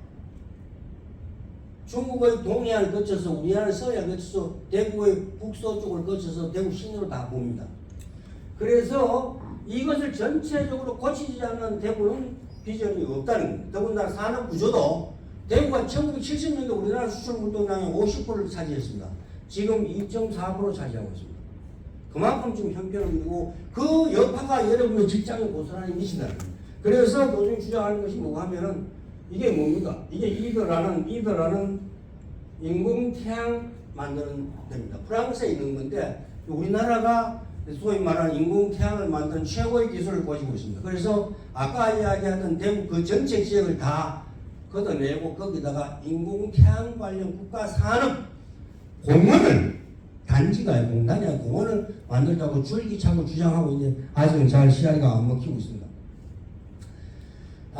중국의 동해안을 거쳐서 우리나라 서해안을 거쳐서 대구의 북서쪽을 거쳐서 대구 시내로 다 봅니다. 그래서 이것을 전체적으로 고치지 않는 대구는 비전이 없다는 겁니다. 더군다나 산업 구조도 대구가 1970년도 우리나라 수출 물동량의 50%를 차지했습니다. 지금 2.4% 차지하고 있습니다. 그만큼 좀 형편없고 그 여파가 여러분의 직장의 고스란히 미친다는 겁니다. 그래서 교수님 주장하는 것이 뭐가 하면은 이게 뭡니까? 이게 이더라는 인공태양 만드는 데입니다. 프랑스에 있는 건데 우리나라가 소위 말하는 인공태양을 만드는 최고의 기술을 가지고 있습니다. 그래서 아까 이야기하던 대구 그 전체 지역을 다 걷어내고 거기다가 인공태양 관련 국가산업 공원을 단지가 공단이 아니라 공원을 만들자고 줄기차고 주장하고 있는데 아직은 잘 씨알이가 안 먹히고 있습니다. 그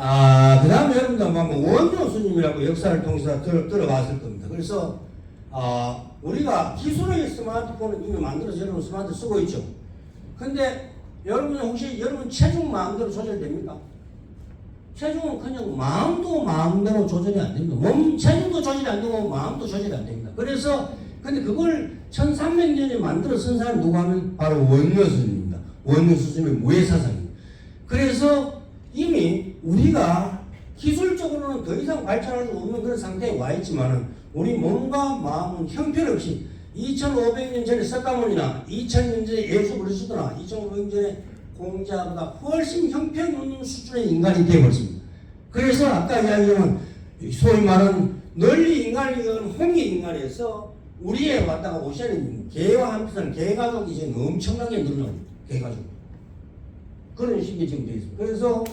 다음에 여러분들 아마 원효 스님이라고 역사를 통해서 들어봤을 겁니다. 그래서 우리가 기술의 스마트폰을 이미 만들어서 여러분 스마트폰 쓰고 있죠. 근데 여러분 혹시 여러분 체중 마음대로 조절됩니까? 체중은 그냥 마음대로 조절이 안 됩니다. 몸 체중도 조절이 안 되고 마음도 조절이 안 됩니다. 그래서 근데 그걸 1300년에 만들어 쓴 사람이 누구 하면 바로 원효 스님입니다. 원효 스님의 무해사상입니다. 그래서 이미 우리가 기술적으로는 더 이상 발전할 수 없는 그런 상태에 와 있지만은 우리 몸과 마음은 형편없이 2500년 전에 석가모니나 2000년 전에 예수 그리스도나 2500년 전에 공자보다 훨씬 형편없는 수준의 인간이 되어버렸습니다. 그래서 아까 이야기한 소위 말하는 널리 인간이 홍익 인간에서 우리에 왔다가 오시는 개와 함께하는 개가족이 이제 엄청나게 늘어납니다. 개가족. 그런 식이 지금 되어 있습니다. 그래서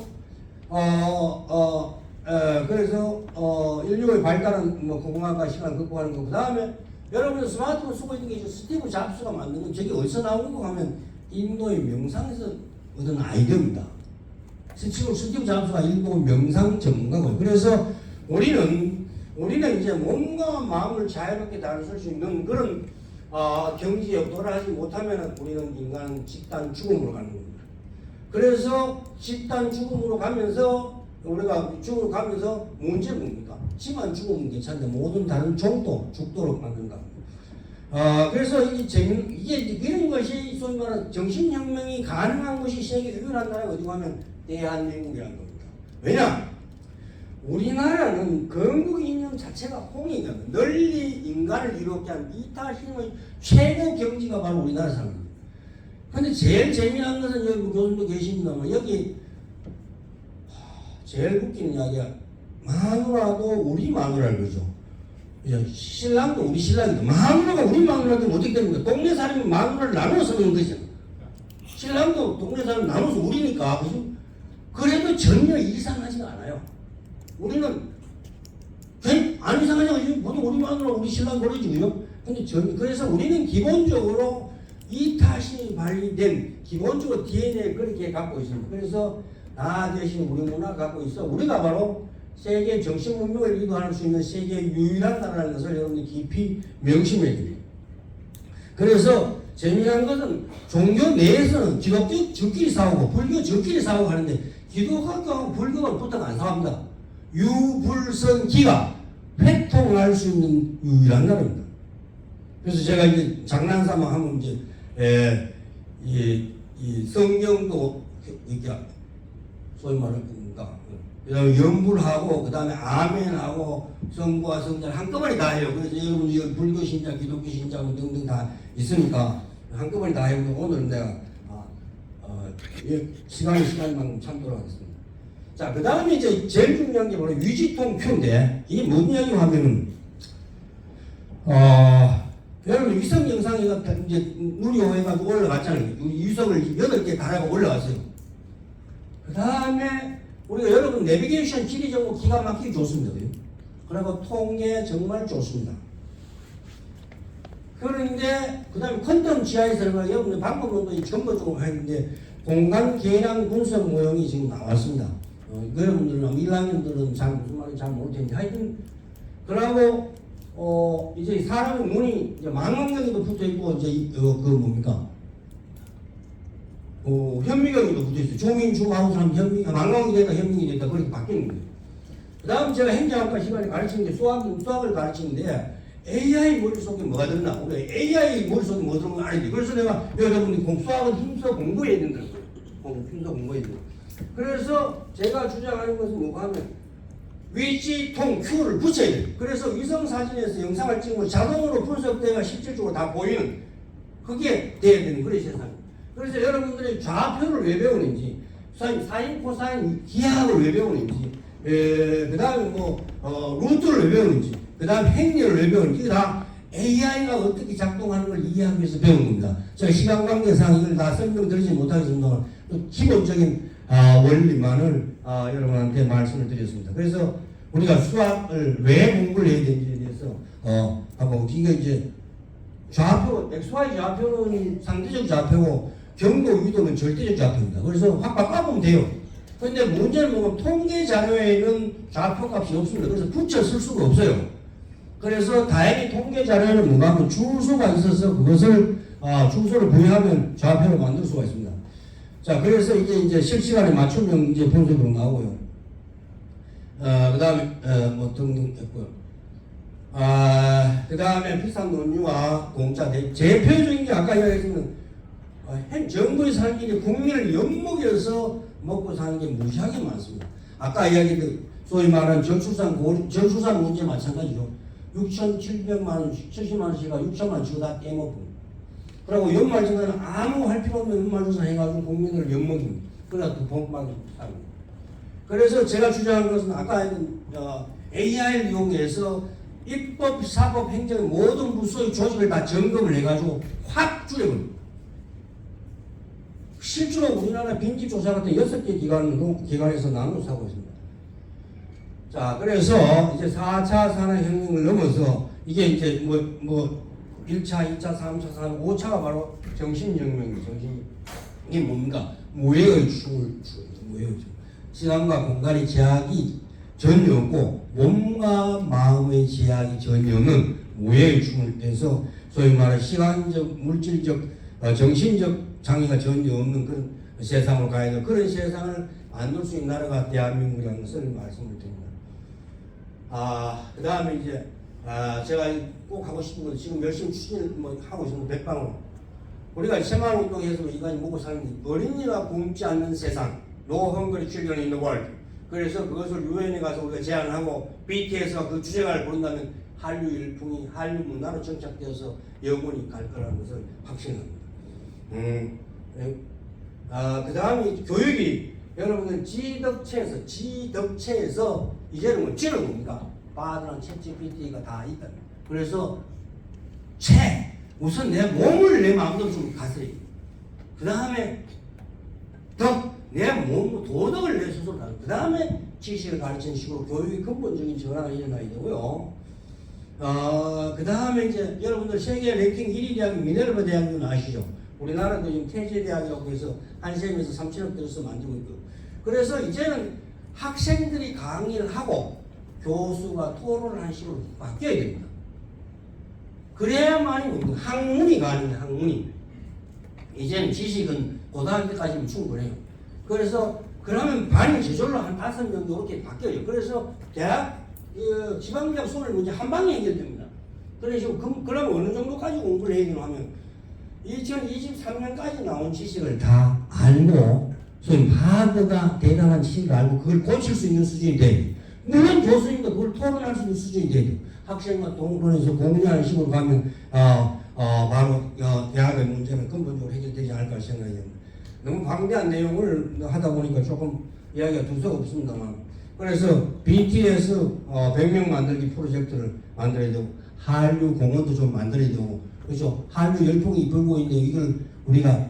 인류의 발달은 뭐 공학과 시간 극복하는 거. 그 다음에 여러분 스마트폰 쓰고 있는 게 이제 스티브 잡스가 만든 건 저게 어디서 나온 거 하면 인도의 명상에서 얻은 아이디어입니다. 지금 스티브 잡스가 인도 명상 전문가고요. 그래서 우리는 이제 몸과 마음을 자유롭게 다룰 수 있는 그런 경지에 도달하지 못하면 우리는 인간 집단 죽음으로 가는 겁니다. 그래서 집단 죽음으로 가면서 우리가 죽음으로 가면서 문제는 뭡니까? 지만 죽으면 괜찮은데 모든 다른 종도 죽도록 만든다. 그래서 이게 이런 것이 소위 말하는 정신혁명이 가능한 것이 세계 유일한 나라가 어디 가면 대한민국이라는 겁니다. 왜냐? 우리나라는 건국 이념 자체가 홍익이거든요. 널리 인간을 이롭게 한 이타심의 최고 경지가 바로 우리나라 사람입니다. 근데 제일 재미난 것은 여기 교수님도 계십니다만 여기 제일 웃기는 이야기가 마누라도 우리 마누라를 그러죠. 신랑도 우리 신랑이다. 마누라가 우리 마누라도 어떻게 됩니까? 동네 사람이 마누라를 나눠서 쓰는 거죠. 신랑도 동네 사람 나눠서 우리니까 그죠? 그래도 전혀 이상하지가 않아요. 우리는 안 이상하죠. 보통 우리 마누라 우리 신랑 그러지고요. 근데 그래서 우리는 기본적으로 이타심이 발휘된 기본적으로 DNA를 그렇게 갖고 있습니다. 그래서 나 대신 우리 문화 갖고 있어. 우리가 바로 세계 정신 문명을 이루할 수 있는 세계 유일한 나라라는 것을 여러분들이 깊이 명심해야 됩니다. 그래서 재미난 것은 종교 내에서는 기독교 저끼리 싸우고 불교 저끼리 싸우고 하는데 기독교하고 불교는 보통 안 싸웁니다. 유불선기가 회통할 수 있는 유일한 나라입니다. 그래서 제가 이제 장난삼아 하면 이제 이 성경도 이렇게 소위 말하는 겁니다. 그다음에 염불하고 그다음에 아멘하고 성부와 성자를 한꺼번에 다 해요. 그래서 여러분 여기 불교 신자, 기독교 신자 등등 다 있으니까 한꺼번에 다 해요. 오늘 내가 시간만큼 참도록 하겠습니다. 자, 그 다음에 이제 제일 중요한 게 바로 위지통 큐인데 이게 뭔 이야기가 하면은 여러분 위성 영상이 이제 누리호해가지고 올라갔잖아요. 위성을 8개 달아가 올라갔어요. 그 다음에 우리가 여러분 내비게이션 지리 정보 기가 막히게 좋습니다. 그리고 통계 정말 좋습니다. 그런데 그 다음에 퀀텀 GIS가 여러분들 방법론도 전부적으로 했는데 공간 계량 분석 모형이 지금 나왔습니다. 여러분들은 1학년들은 잘 무슨 말인지 잘 모를 텐데 하여튼 그러고 이제 사람의 눈이 이제 망원경에도 붙어 있고 이제 그 뭡니까? 현미경에도 붙어 있어요. 주민 주하고 사람 망원경이 됐다 현미경이 됐다 그렇게 바뀌는 거예요. 그 다음 제가 행정학과 시간에 가르치는데 수학을 가르치는데 AI 머릿속에 뭐가 들었나? 우리 AI 머릿속에 뭐 들은 건 아닌데 그래서 내가 여러분이 수학은 힘써 공부해야 된다는 거예요. 힘써 공부해야 된다. 그래서 제가 주장하는 것은 뭐가 하면 위치통 Q를 붙여야 돼요. 그래서 위성사진에서 영상을 찍으면 자동으로 분석되가 실질적으로 다 보이는 그게 돼야 되는 그런 세상이에요. 그래서 여러분들이 좌표를 왜 배우는지 사인, 코사인, 기하학을 왜 배우는지 그 다음에 루트를 왜 배우는지 그 다음에 행렬을 왜 배우는지 다 AI가 어떻게 작동하는 걸 이해하기 위해서 배우는 겁니다. 제가 시간 관계상 이걸 다 설명드리지 못하겠습니다. 기본적인 원리만을 여러분한테 말씀을 드렸습니다. 그래서 우리가 수학을 왜 공부를 해야 되는지에 대해서 하고 이게 이제 좌표, XY 좌표는 상대적 좌표고 경도 위도는 절대적 좌표입니다. 그래서 확 바꿔보면 돼요. 근데 문제는 뭐냐면 통계 자료에는 좌표 값이 없습니다. 그래서 붙여 쓸 수가 없어요. 그래서 다행히 통계 자료에는 뭔가 하면 주소가 있어서 그것을 주소를 부여하면 좌표를 만들 수가 있습니다. 자, 그래서 이제 실시간에 맞춤형 이제 분석으로 나오고요. 그 다음에 등등 했고요. 그 다음에 비싼 논리와 공짜 대표적인 게 아까 이야기했지만 정부의 사람들이 국민을 엿먹여서 먹고 사는 게 무지하게 많습니다. 아까 이야기했던 소위 말하는 저출산 문제 마찬가지죠. 6,700만 원, 70만 원씩가 6천만 원 주고 다 떼먹고. 그리고 연말정산은 아무 할 필요 없는 연말정산 해가지고 국민을 엿먹입니다. 그러다 또 돈만 삽니다. 그래서 제가 주장한 것은 아까 했던 AI를 이용해서 입법, 사법, 행정의 모든 부서의 조직을 다 점검을 해가지고 확 줄여버립니다. 실제로 우리나라 빈집조사 같은 6개 기관에서 나눠서 하고 있습니다. 자, 그래서 이제 4차 산업혁명을 넘어서 이게 이제 1차, 2차, 3차, 4차, 5차가 바로 정신혁명입니다. 이게 뭔가? 무해의 무해의 시간과 공간의 제약이 전혀 없고 몸과 마음의 제약이 전혀 없는 무해의 춤을 떼서 소위 말하는 시간적, 물질적, 정신적 장애가 전혀 없는 그런 세상으로 가야 되는 그런 세상을 만들 수 있는 나라가 대한민국이라는 것을 말씀을 드립니다. 그 다음에 이제 제가 꼭 하고 싶은 건 지금 열심히 추진을 하고 있는 백방으로 우리가 새마을운동에서 이간이 먹고 사는 어린이가 굶지 않는 세상 No Hungry Children in the World. 그래서 그것을 유엔에 가서 우리가 제안을 하고 BTS가 그 주제가를 부른다면 한류 일풍이 한류 문화로 정착되어서 영원히 갈 거라는 것을 확신합니다. 그 다음에 교육이 여러분들 지덕체에서 이제는 뭐 지는 겁니다. 바드랑 챗GPT가 다 있다. 그래서 우선 내 몸을 내 마음대로 좀 가세요. 그 다음에 내 몸, 도덕을 내 스스로 가세요. 그 다음에 지식을 가르치는 식으로 교육의 근본적인 전환가 일어나야 되고요. 그 다음에 이제 여러분들 세계 랭킹 1위 대학이 미네르바 대학은 아시죠? 우리나라도 지금 태제대학이라고 해서 한샘에서 3천억 들여서 만들고 있고. 그래서 이제는 학생들이 강의를 하고 교수가 토론을 하는 식으로 바뀌어야 됩니다. 그래야만이 학문이 가능해요. 학문이. 이제는 지식은 고등학교 때까지는 충분해요. 그래서 그러면 반이 저절로 한 5명 이렇게 바뀌어요. 그래서 대학 지방대학 수능 문제 한 방에 해결됩니다. 그래서 그러면 어느 정도까지 공부를 해야 되나 하면 2023년까지 나온 지식을 다 알고 소위 하드가 대단한 지식을 알고 그걸 고칠 수 있는 수준이 돼. 물론 교수님도 그걸 토론할 수 있는 수준이 돼요. 학생과 동론에서 공유하는 식으로 가면 바로 대학의 문제는 근본적으로 해결되지 않을까 생각해요. 너무 방대한 내용을 하다 보니까 조금 이야기가 두서가 없습니다만, 그래서 BTS 100명 만들기 프로젝트를 만들어야 되고, 한류 공원도 좀 만들어야 되고, 그렇죠. 한류 열풍이 불고 있는데 이걸 우리가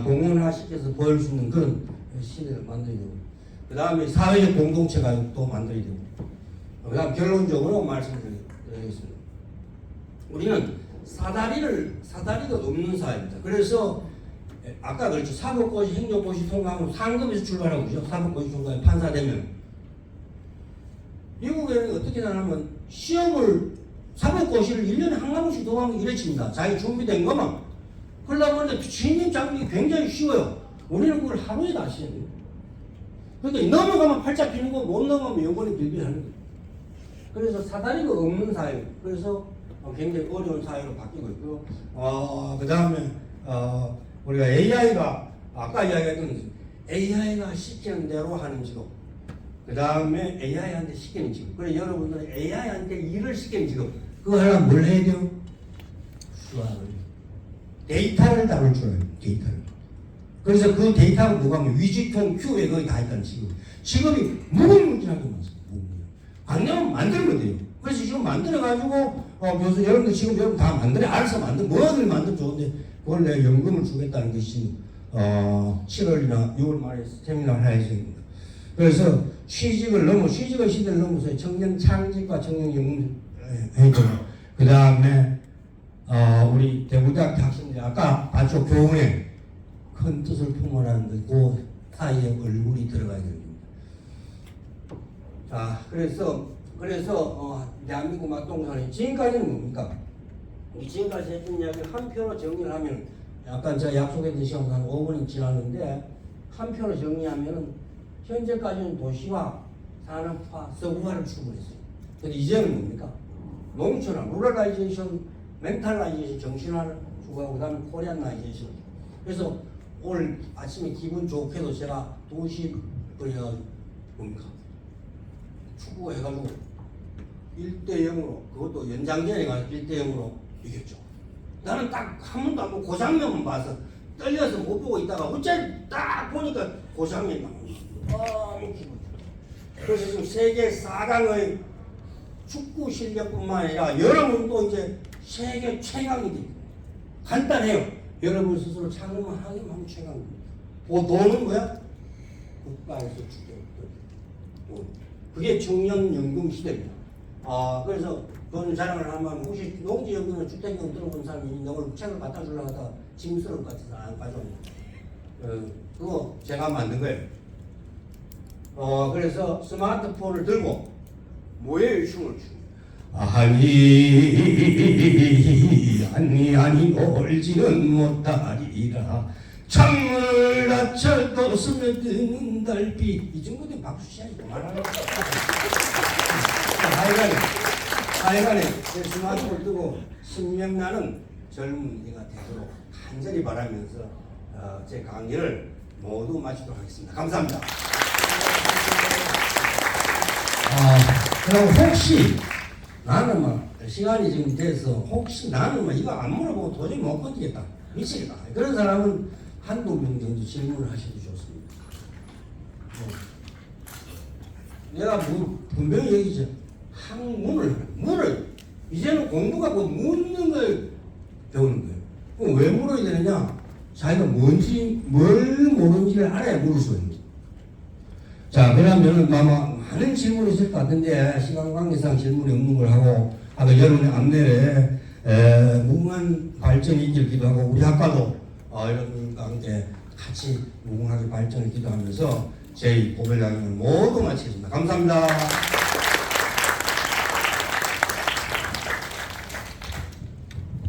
공원화시켜서 보일 수 있는 그런 시대를 만들어야 되고, 그 다음에 사회적 공동체가 또 만들어야 되고, 그 다음 결론적으로 말씀드리겠습니다. 우리는 사다리가 없는 사회입니다. 그래서 아까 그랬죠. 사법고시, 행정고시 통과하면 상급에서 출발하고 그죠. 사법고시 통과하면 판사 되면. 미국에는 어떻게 하냐면 시험을 사법고시를 1년에 한 과목씩 더 하면 이래 칩니다. 자기 준비된 것만. 그러다 보니까 진입 장벽이 굉장히 쉬워요. 우리는 그걸 하루에 다 시험해요. 그러니까 넘어가면 팔자 피는 거, 못 넘어가면 영원히 빌빌하는 거예요. 그래서 사다리가 없는 사회. 그래서 굉장히 어려운 사회로 바뀌고 있고, 그 다음에 우리가 AI가 아까 이야기했던 AI가 시키는 대로 하는 직업, 그 다음에 AI한테 시키는 직업. 그래서 여러분들은 AI한테 일을 시키는 직업, 그거 하려면 뭘 해야 돼요? 수학을, 데이터를 다룰 줄 알아요. 데이터를. 그래서 그 데이터가 뭐가면 위지통, Q에 거의 다 있다는 직업이 무궁무진하게 많습니다. 안 되면 만들면 돼요. 그래서 지금 만들어가지고 교수 여러분들 지금 여러분 다 만들어 알아서 뭐를 만들면 좋은데 그걸 내가 연금을 주겠다는 것이 7월이나 6월 말에 세미나를 할 예정입니다. 그래서 취직의 시대를 넘어서 청년 창직과 청년 연금 해주고, 그 다음에 우리 대구대학 학생들 아까 봤죠. 교훈에 큰 뜻을 품어라는 그 사이에 얼굴이 들어가야 됩니다. 자, 그래서 대한민국 막동산이 지금까지는 뭡니까? 지금까지 해준 이야기를 한 표로 정리를 하면, 약간 제가 약속했던 시간보다 한 5분이 지났는데, 한 표로 정리하면은 현재까지는 도시화, 산업화, 서구화를 추구했어요. 근데 이제는 뭡니까? 농촌화, 루럴라이제이션, 멘탈라이제이션, 정신화를 추구하고, 그 다음에 코리안라이제이션. 그래서 오늘 아침에 기분 좋게도 제가 도시 뭡니까? 축구해가지고 1대0으로, 그것도 연장전에 가서 1대0으로 이겼죠. 나는 딱 한 번도 안 보고 그 장면만 봐서 떨려서 못 보고 있다가 어째 딱 보니까 그 장면이 너무 기분 좋아. 그래서 지금 세계 4강의 축구 실력뿐만 아니라 여러분도 이제 세계 최강이 됩니다. 간단해요. 여러분 스스로 창업만 하기만 하면 최강입니다. 돈은 뭐야? 국가에서 주게. 그게 청년연금 시대입니다. 그래서 돈 자랑을 하면 혹시 농지연금이나 주택연금 들어본 사람이 있는데 오늘 책을 갖다 주려고 하다가 짐스러울 것 같아서 안 가져옵니다. 그거 제가 만든 거예요. 그래서 스마트폰을 들고 뭐예요? 춤을 춥니다. 아니 놀지는 못하리라 창문을 닫혀도 스며드는 달빛. 이 정도면 박수 쳐야지 말하는 거야. 하여간에 스마트폰을 뜨고 신명나는 젊은이가 되도록 간절히 바라면서 제 강의를 모두 마치도록 하겠습니다. 감사합니다. 그리고 혹시 나는 시간이 지금 돼서 혹시 나는 이거 안 물어보고 도저히 못 건지겠다, 미치겠다, 그런 사람은 한두 명 정도 질문을 하셔도 좋습니다. 내가 분명히 얘기죠. 문을 이제는 공부가 묻는 걸 배우는 거예요. 그럼 왜 물어야 되느냐? 자기가 뭘 모르는지를 알아야 물을 수 있는 거예요. 자, 그러면은 아마 많은 질문이 있을 것 같은데 시간 관계상 질문이 없는 걸 하고, 아까 여러분의 안내에 무궁한 발전이 있길 기도하고, 우리 학과도 여러분과 함께 같이 무궁하게 발전을 기도하면서 제 고별 강연을 모두 마치겠습니다. 감사합니다.